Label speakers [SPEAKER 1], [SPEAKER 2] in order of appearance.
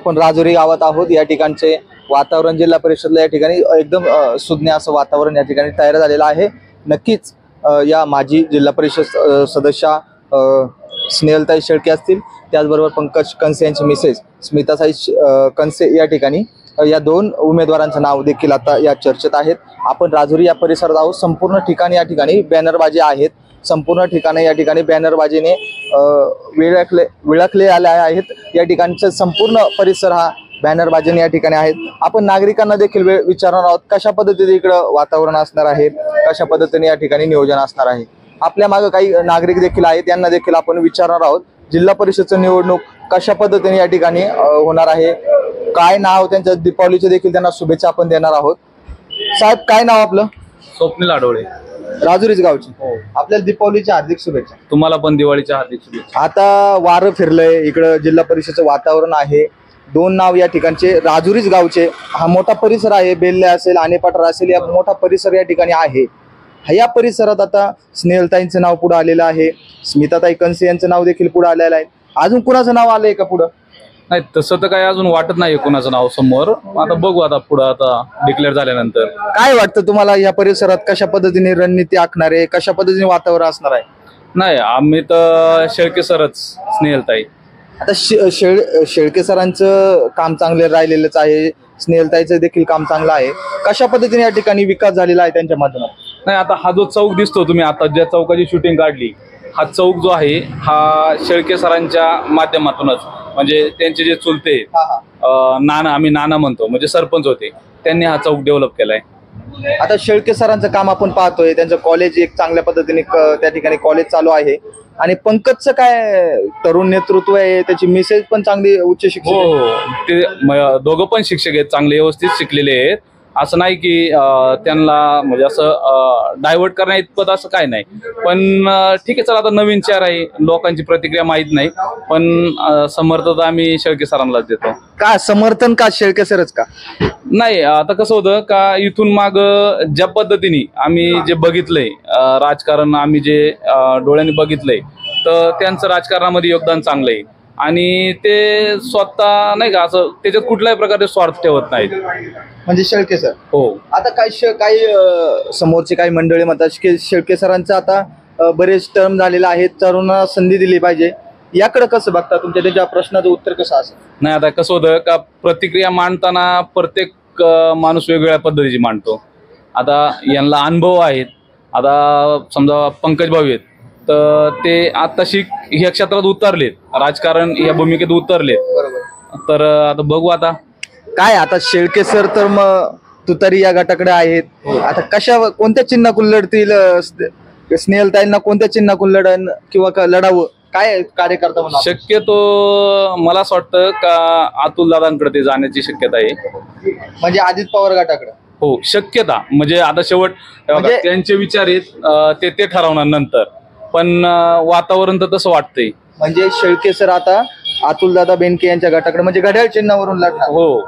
[SPEAKER 1] आपण राजुरी गावात आहोत। या ठिकाणचे वातावरण जिल्हा परिषदला या ठिकाणी एकदम सुज्ञ असं वातावरण या ठिकाणी तयार झालेलं आहे। नक्कीच या माजी जिल्हा परिषद सदस्या स्नेहलताई शेळके असतील, त्याचबरोबर पंकज कंसे यांची मिसेस स्मिताताई कंसे या ठिकाणी या दोन उमेदवारांचं नाव देखील आता या चर्चेत आहेत। आपण राजुरी या परिसरात आहोत। संपूर्ण ठिकाणी या ठिकाणी बॅनरबाजी आहेत। संपूर्ण ठिकाणी या ठिकाणी बॅनरबाजीने विळखले आले आहेत। या ठिकाणचा संपूर्ण परिसर हा बॅनरबाजीने या ठिकाणी आहेत। आपण नागरिकांना देखील विचारणार आहोत कशा पद्धतीने इकडं वातावरण असणार आहे, कशा पद्धतीने या ठिकाणी नियोजन असणार आहे। आपल्या मागे काही नागरिक देखील आहेत, त्यांना देखील आपण विचारणार आहोत जिल्हा परिषदचं निवडणूक कशा पद्धतीने या ठिकाणी होणार आहे, काय नाव त्यांचं, दीपावलीचे देखील त्यांना शुभेच्छा आपण देणार आहोत। साहेब, काय नाव आपलं?
[SPEAKER 2] स्वप्नील आढवळे,
[SPEAKER 1] राजुरीच गावचे। आपल्याला दीपावलीच्या हार्दिक शुभेच्छा।
[SPEAKER 2] तुम्हाला पण दिवाळीच्या हार्दिक शुभेच्छा।
[SPEAKER 1] आता वारं फिरलंय, इकडं जिल्हा परिषदेचं वातावरण आहे। दोन नाव या ठिकाणचे राजुरीच गावचे, हा मोठा परिसर आहे। बेल्ले असेल, आनेपाटरा असेल, या मोठा परिसर या ठिकाणी आहे। या परिसरात आता स्नेहलताईंचं नाव पुढे आलेलं आहे, स्मिताताई कंसे यांचं नाव देखील पुढे आलेलं आहे। अजून कुणाचं नाव आलंय का पुढं?
[SPEAKER 2] नाही, तसं तर काही अजून वाटत नाही कोणाचं नाव समोर। आता बघू, आता पुढे आता डिक्लेअर झाल्यानंतर
[SPEAKER 1] काय वाटतं तुम्हाला या परिसरात कशा पद्धतीने रणनीती आखणार आहे, कशा पद्धतीने वातावरण असणार आहे?
[SPEAKER 2] नाही, आम्ही तर शेळके सरच, स्नेहलताई।
[SPEAKER 1] आता शेळके सरांचं काम चांगलं राहिलेलंच आहे, स्नेहलताईचं देखील काम चांगलं आहे। कशा पद्धतीने या ठिकाणी विकास झालेला आहे त्यांच्या माध्यमातून?
[SPEAKER 2] नाही, आता हा जो चौक दिसतो, तुम्ही आता ज्या चौकाची शूटिंग काढली, हा चौक जो आहे हा शेळके सरांच्या माध्यमातूनच, म्हणजे त्यांचे जे चुलते नाना, आम्ही नाना म्हणतो, म्हणजे सरपंच होते, त्यांनी हा चौक डेव्हलप केलाय।
[SPEAKER 1] आता शेळके सरांचं काम आपण पाहतोय, त्यांचं कॉलेज एक चांगल्या पद्धतीने त्या ठिकाणी कॉलेज चालू आहे। आणि पंकजचं काय तरुण नेतृत्व आहे, त्याची मिसेस पण चांगली उच्च शिक्षित आहे।
[SPEAKER 2] हो, ते दोघं पण शिक्षक आहेत, चांगले व्यवस्थित शिकलेले आहेत। असं नाही की त्यांना म्हणजे असं डायव्हर्ट करण्या इतपत असं काय नाही, पण ठीक आहे, चला आता नवीन चेहरा आहे, लोकांची प्रतिक्रिया माहीत नाही, पण समर्थता आम्ही शेळके सरांनाच देतो।
[SPEAKER 1] का समर्थन का शेळके सरच का?
[SPEAKER 2] नाही, आता कसं होतं का इथून माग ज्या पद्धतीने आम्ही जे बघितलंय राजकारण, आम्ही जे डोळ्यांनी बघितलंय, तर त्यांचं राजकारणामध्ये योगदान चांगलं आहे आणि ते स्वतः नाही का असं त्याच्यात कुठल्याही प्रकारचे स्वार्थ ठेवत नाहीत,
[SPEAKER 1] म्हणजे शेळके सर।
[SPEAKER 2] हो,
[SPEAKER 1] आता काही समोरचे काही मंडळी म्हणतात की शेळके सरांचं आता बरेच टर्म झालेले आहेत, तरुणांना संधी दिली पाहिजे, याकडे कसं बघता? तुमच्या त्याच्या प्रश्नाचं उत्तर कसं असेल?
[SPEAKER 2] नाही, आता कसं होतं का प्रतिक्रिया मांडताना प्रत्येक माणूस वेगवेगळ्या पद्धतीची मांडतो। आता यांना अनुभव आहेत, आता समजा पंकज भाऊ आहेत, तर ते आत्ताशी ह्या क्षेत्रात उतरलेत, राजकारण या भूमिकेत उतरलेत, तर आता बघू आता
[SPEAKER 1] काय। आता शेळके सर तर मग तुतारी या गटाकडे आहेत, आता कोणत्या चिन्हाकून लढतील? स्नेहलताईंना कोणत्या चिन्हाकून लढण किंवा लढावं, काय कार्यकर्ता म्हणून?
[SPEAKER 2] शक्यतो मला असं वाटतं का अतुल दादांकडे ते जाण्याची शक्यता आहे,
[SPEAKER 1] म्हणजे अजित पवार गटाकडे।
[SPEAKER 2] हो, शक्यता म्हणजे आता शेवट त्यांचे विचार आहेत, ते ठरवणार नंतर, पण वातावरण तर तसं वाटतंय।
[SPEAKER 1] म्हणजे शेळके सर आता अतुल दादा बेनके यांच्या गटाकडे, म्हणजे घड्याळ चिन्हावरून लढणार।
[SPEAKER 2] हो।